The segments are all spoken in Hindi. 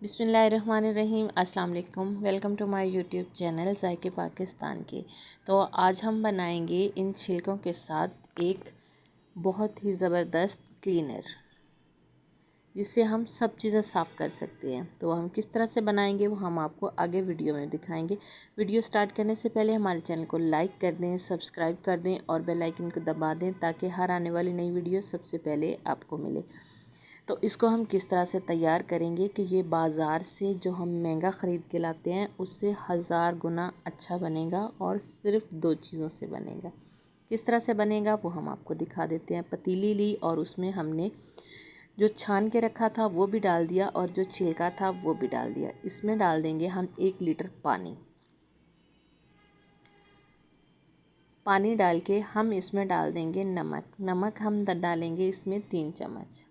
बिस्मिल्लाहिर्रहमानिर्रहीम। अस्सलाम वालेकुम। Welcome to my YouTube channel Zaike Pakistan की। तो आज हम बनाएंगे इन छिलकों के साथ एक बहुत ही ज़बरदस्त क्लीनर, जिससे हम सब चीज़ें साफ़ कर सकते हैं। तो हम किस तरह से बनाएंगे वो हम आपको आगे वीडियो में दिखाएंगे। वीडियो स्टार्ट करने से पहले हमारे चैनल को लाइक कर दें, सब्सक्राइब कर दें और बेल आइकन को दबा दें ताकि हर आने वाली नई वीडियो सबसे पहले आपको मिले। तो इसको हम किस तरह से तैयार करेंगे कि ये बाज़ार से जो हम महंगा ख़रीद के लाते हैं उससे 1000 गुना अच्छा बनेगा और सिर्फ 2 चीज़ों से बनेगा। किस तरह से बनेगा वो हम आपको दिखा देते हैं। पतीली ली और उसमें हमने जो छान के रखा था वो भी डाल दिया और जो छिलका था वो भी डाल दिया। इसमें डाल देंगे हम 1 लीटर पानी। पानी डाल के हम इसमें डाल देंगे नमक। नमक हम डालेंगे इसमें 3 चम्मच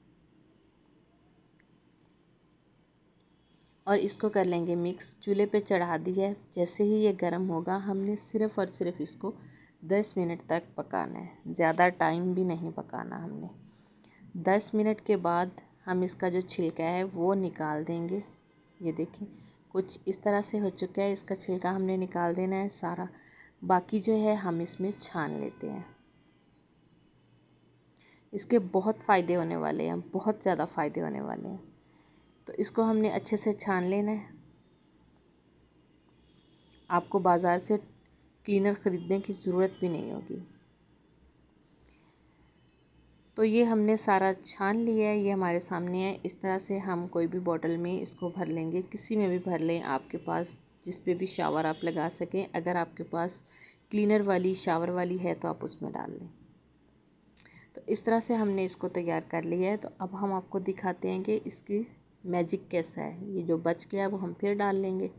और इसको कर लेंगे मिक्स। चूल्हे पे चढ़ा दी है। जैसे ही ये गर्म होगा हमने सिर्फ़ और सिर्फ इसको 10 मिनट तक पकाना है, ज़्यादा टाइम भी नहीं पकाना हमने। 10 मिनट के बाद हम इसका जो छिलका है वो निकाल देंगे। ये देखें कुछ इस तरह से हो चुका है। इसका छिलका हमने निकाल देना है सारा। बाकी जो है हम इसमें छान लेते हैं। इसके बहुत फ़ायदे होने वाले हैं, बहुत ज़्यादा फ़ायदे होने वाले हैं। तो इसको हमने अच्छे से छान लेना है। आपको बाज़ार से क्लीनर ख़रीदने की ज़रूरत भी नहीं होगी। तो ये हमने सारा छान लिया है, ये हमारे सामने है। इस तरह से हम कोई भी बॉटल में इसको भर लेंगे, किसी में भी भर लें आपके पास, जिस पे भी शावर आप लगा सकें। अगर आपके पास क्लीनर वाली शावर वाली है तो आप उसमें डाल लें। तो इस तरह से हमने इसको तैयार कर लिया है। तो अब हम आपको दिखाते हैं कि इसकी मैजिक कैसा है। ये जो बच गया वो हम फिर डाल लेंगे।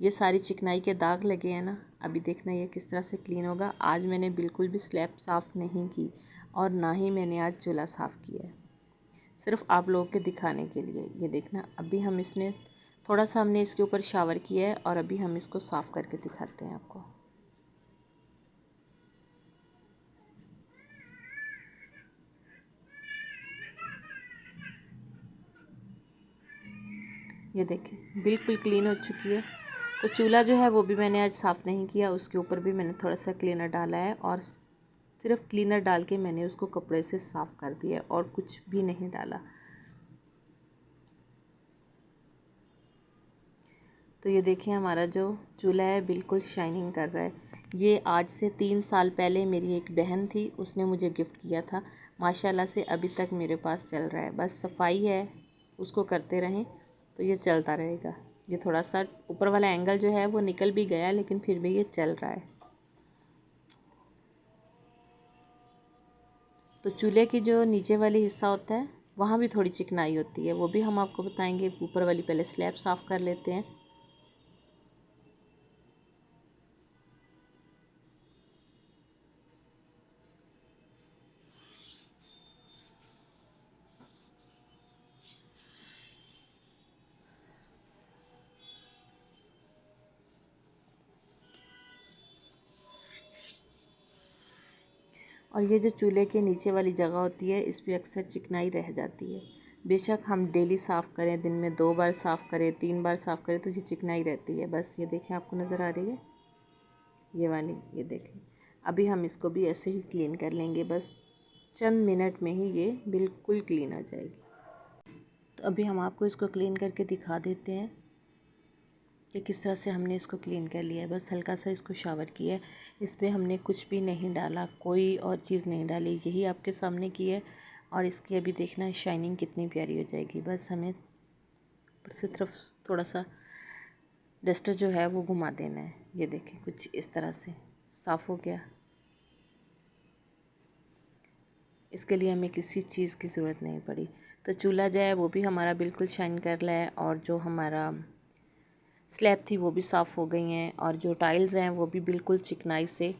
ये सारी चिकनाई के दाग लगे हैं ना, अभी देखना ये किस तरह से क्लीन होगा। आज मैंने बिल्कुल भी स्लैब साफ़ नहीं की और ना ही मैंने आज चूल्हा साफ़ किया है, सिर्फ आप लोगों के दिखाने के लिए। ये देखना अभी हम इसने थोड़ा सा हमने इसके ऊपर शावर किया है और अभी हम इसको साफ़ करके दिखाते हैं आपको। ये देखें बिल्कुल क्लीन हो चुकी है। तो चूल्हा जो है वो भी मैंने आज साफ़ नहीं किया, उसके ऊपर भी मैंने थोड़ा सा क्लीनर डाला है और सिर्फ क्लीनर डाल के मैंने उसको कपड़े से साफ़ कर दिया है और कुछ भी नहीं डाला। तो ये देखिए हमारा जो चूल्हा है बिल्कुल शाइनिंग कर रहा है। ये आज से 3 साल पहले मेरी एक बहन थी, उसने मुझे गिफ्ट किया था। माशाल्लाह से अभी तक मेरे पास चल रहा है। बस सफाई है, उसको करते रहें तो ये चलता रहेगा। ये थोड़ा सा ऊपर वाला एंगल जो है वो निकल भी गया लेकिन फिर भी ये चल रहा है। तो चूल्हे की जो नीचे वाली हिस्सा होता है वहाँ भी थोड़ी चिकनाई होती है, वो भी हम आपको बताएंगे। ऊपर वाली पहले स्लैब साफ़ कर लेते हैं। और ये जो चूल्हे के नीचे वाली जगह होती है इस पर अक्सर चिकनाई रह जाती है। बेशक हम डेली साफ़ करें, दिन में 2 बार साफ़ करें, 3 बार साफ़ करें, तो ये चिकनाई रहती है। बस ये देखें आपको नज़र आ रही है ये वाली, ये देखें। अभी हम इसको भी ऐसे ही क्लीन कर लेंगे, बस चंद मिनट में ही ये बिल्कुल क्लीन हो जाएगी। तो अभी हम आपको इसको क्लीन करके दिखा देते हैं कि किस तरह से हमने इसको क्लीन कर लिया है। बस हल्का सा इसको शावर किया है, इस पर हमने कुछ भी नहीं डाला, कोई और चीज़ नहीं डाली, यही आपके सामने की है। और इसकी अभी देखना शाइनिंग कितनी प्यारी हो जाएगी। बस हमें ऊपर से तरफ थोड़ा सा डस्टर जो है वो घुमा देना है। ये देखें कुछ इस तरह से साफ़ हो गया। इसके लिए हमें किसी चीज़ की ज़रूरत नहीं पड़ी। तो चूल्हा जो है वो भी हमारा बिल्कुल शाइन कर रहा है और जो हमारा स्लैब थी वो भी साफ़ हो गई हैं और जो टाइल्स हैं वो भी बिल्कुल चिकनाई से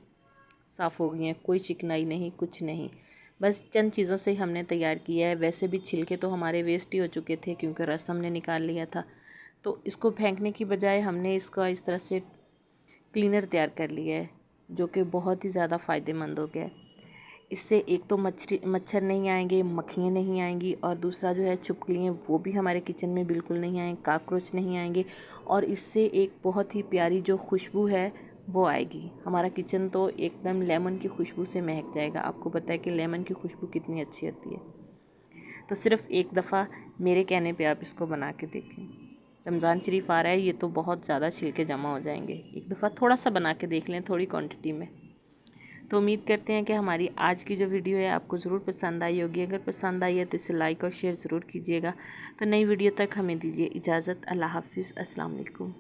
साफ़ हो गई हैं। कोई चिकनाई नहीं, कुछ नहीं। बस चंद चीज़ों से हमने तैयार किया है। वैसे भी छिलके तो हमारे वेस्ट ही हो चुके थे क्योंकि रस हमने निकाल लिया था। तो इसको फेंकने की बजाय हमने इसका इस तरह से क्लीनर तैयार कर लिया है जो कि बहुत ही ज़्यादा फ़ायदेमंद हो गया है। इससे एक तो मच्छर नहीं आएंगे, मक्खियाँ नहीं आएंगी, और दूसरा जो है छिपकलियाँ वो भी हमारे किचन में बिल्कुल नहीं आएंगे, कॉकरोच नहीं आएंगे। और इससे एक बहुत ही प्यारी जो खुशबू है वो आएगी। हमारा किचन तो एकदम लेमन की खुशबू से महक जाएगा। आपको पता है कि लेमन की खुशबू कितनी अच्छी होती है। तो सिर्फ एक दफ़ा मेरे कहने पे आप इसको बना के देखें। रमज़ान शरीफ आ रहा है, ये तो बहुत ज़्यादा छिलके जमा हो जाएंगे। एक दफ़ा थोड़ा सा बना के देख लें, थोड़ी क्वांटिटी में। तो उम्मीद करते हैं कि हमारी आज की जो वीडियो है आपको ज़रूर पसंद आई होगी। अगर पसंद आई है तो इसे लाइक और शेयर ज़रूर कीजिएगा। तो नई वीडियो तक हमें दीजिए इजाज़त। अल्लाह हाफ़िज़। अस्सलाम वालेकुम।